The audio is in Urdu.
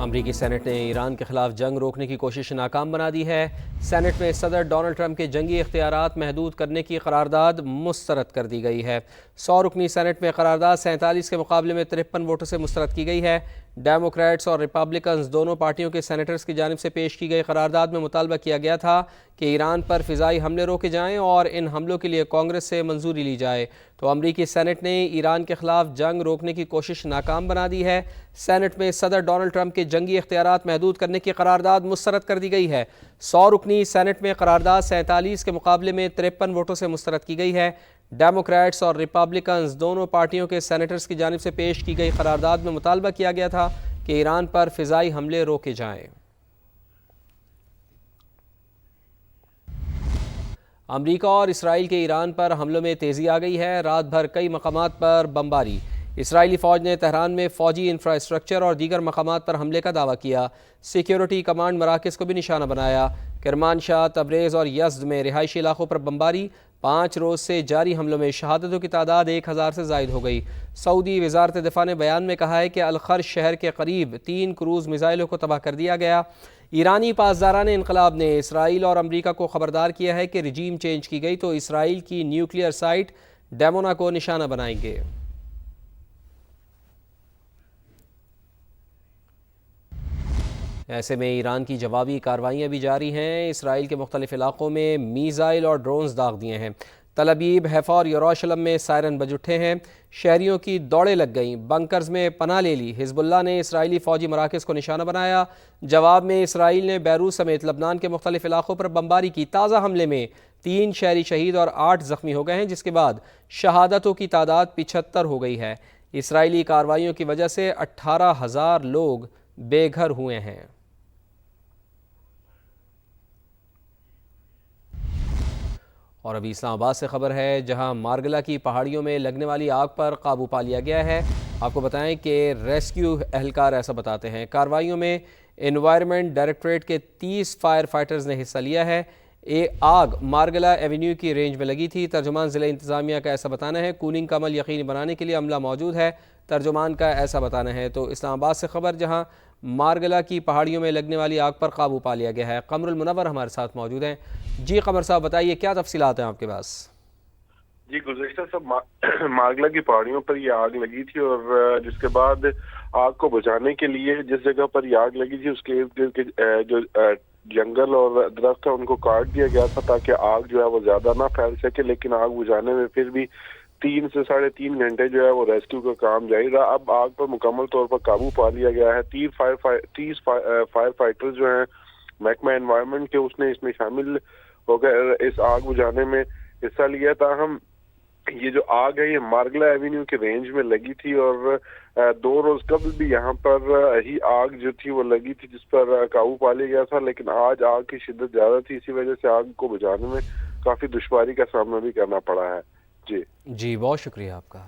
امریکی سینٹ نے ایران کے خلاف جنگ روکنے کی کوشش ناکام بنا دی ہے۔ سینٹ میں صدر ڈونلڈ ٹرمپ کے جنگی اختیارات محدود کرنے کی قرارداد مسترد کر دی گئی ہے۔ 100 رکنی سینٹ میں قرارداد 47 کے مقابلے میں 53 ووٹوں سے مسترد کی گئی ہے۔ ڈیموکریٹس اور ریپبلکنز دونوں پارٹیوں کے سینیٹرز کی جانب سے پیش کی گئی قرارداد میں مطالبہ کیا گیا تھا کہ ایران پر فضائی حملے روکے جائیں اور ان حملوں کے لیے کانگریس سے منظوری لی جائے، تو امریکی سینٹ نے ایران کے خلاف جنگ روکنے کی کوشش ناکام بنا دی ہے۔ سینٹ میں صدر ڈونلڈ ٹرمپ کے جنگی اختیارات محدود کرنے کی قرارداد مسترد کر دی گئی ہے۔ 100 رکنی سینٹ میں قرارداد 47 کے مقابلے میں 53 ووٹوں سے مسترد کی گئی ہے۔ ڈیموکریٹس اور ریپبلکنز دونوں پارٹیوں کے سینیٹرز کی جانب سے پیش کی گئی قرارداد میں مطالبہ کیا گیا تھا کہ ایران پر فضائی حملے روکے جائیں۔ امریکہ اور اسرائیل کے ایران پر حملوں میں تیزی آ گئی ہے۔ رات بھر کئی مقامات پر بمباری۔ اسرائیلی فوج نے تہران میں فوجی انفراسٹرکچر اور دیگر مقامات پر حملے کا دعویٰ کیا۔ سیکیورٹی کمانڈ مراکز کو بھی نشانہ بنایا۔ کرمانشاہ، تبریز اور یزد میں رہائشی علاقوں پر بمباری۔ 5 روز سے جاری حملوں میں شہادتوں کی تعداد 1000 سے زائد ہو گئی۔ سعودی وزارت دفاع نے بیان میں کہا ہے کہ الخرش شہر کے قریب 3 کروز میزائلوں کو تباہ کر دیا گیا۔ ایرانی پاسداران انقلاب نے اسرائیل اور امریکہ کو خبردار کیا ہے کہ رجیم چینج کی گئی تو اسرائیل کی نیوکلیئر سائٹ ڈیمونا کو نشانہ بنائیں گے۔ ایسے میں ایران کی جوابی کارروائیاں بھی جاری ہیں۔ اسرائیل کے مختلف علاقوں میں میزائل اور ڈرونز داغ دیے ہیں۔ تل ابیب، حیفا اور یروشلم میں سائرن بج اٹھے ہیں۔ شہریوں کی دوڑیں لگ گئیں، بنکرز میں پناہ لے لی۔ حزب اللہ نے اسرائیلی فوجی مراکز کو نشانہ بنایا۔ جواب میں اسرائیل نے بیروت سمیت لبنان کے مختلف علاقوں پر بمباری کی۔ تازہ حملے میں 3 شہری شہید اور 8 زخمی ہو گئے ہیں، جس کے بعد شہادتوں کی تعداد 75 ہو گئی ہے۔ اسرائیلی کارروائیوں کی وجہ سے 18,000 لوگ بے گھر ہوئے ہیں۔ اور ابھی اسلام آباد سے خبر ہے، جہاں مارگلا کی پہاڑیوں میں لگنے والی آگ پر قابو پا لیا گیا ہے۔ آپ کو بتائیں کہ ریسکیو اہلکار ایسا بتاتے ہیں۔ کارروائیوں میں انوائرمنٹ ڈائریکٹوریٹ کے 30 فائر فائٹرز نے حصہ لیا ہے۔ آگ مارگلا ایونیو کی رینج میں لگی تھی۔ ترجمان ضلع انتظامیہ کا ایسا بتانا ہے کولنگ کا عمل یقینی بنانے کے لیے عملہ موجود ہے۔ ترجمان کا ایسا بتانا ہے۔ تو اسلام آباد سے خبر، جہاں مارگلا کی پہاڑیوں میں لگنے والی آگ پر قابو پا لیا گیا ہے۔ قمر المنور ہمارے ساتھ موجود ہیں۔ جی قمر صاحب، بتائیے کیا تفصیلات ہیں آپ کے پاس؟ جی، گزشتہ مارگلا کی پہاڑیوں پر یہ آگ لگی تھی اور جس کے بعد آگ کو بجھانے کے لیے جس جگہ پر یہ آگ لگی تھی اس کے ارد گرد کے جو جنگل اور درخت ہے ان کو کاٹ دیا گیا تھا تاکہ آگ جو ہے وہ زیادہ نہ پھیل سکے، لیکن آگ بجھانے میں پھر بھی 3 سے 3.5 گھنٹے جو ہے وہ ریسکیو کا کام جاری رہا۔ اب آگ پر مکمل طور پر قابو پا لیا گیا ہے۔ 30 فائر فائٹر جو ہیں محکمہ انوائرمنٹ کے اس نے اس میں شامل ہو کر اس آگ بجھانے میں حصہ لیا۔ تاہم یہ جو آگ ہے یہ مارگلا ایونیو کے رینج میں لگی تھی اور 2 روز قبل بھی یہاں پر ہی آگ جو تھی وہ لگی تھی جس پر قابو پا لیا گیا تھا، لیکن آج آگ کی شدت زیادہ تھی، اسی وجہ سے آگ کو بجھانے میں کافی دشواری کا سامنا بھی کرنا پڑا ہے۔ جی بہت شکریہ آپ کا۔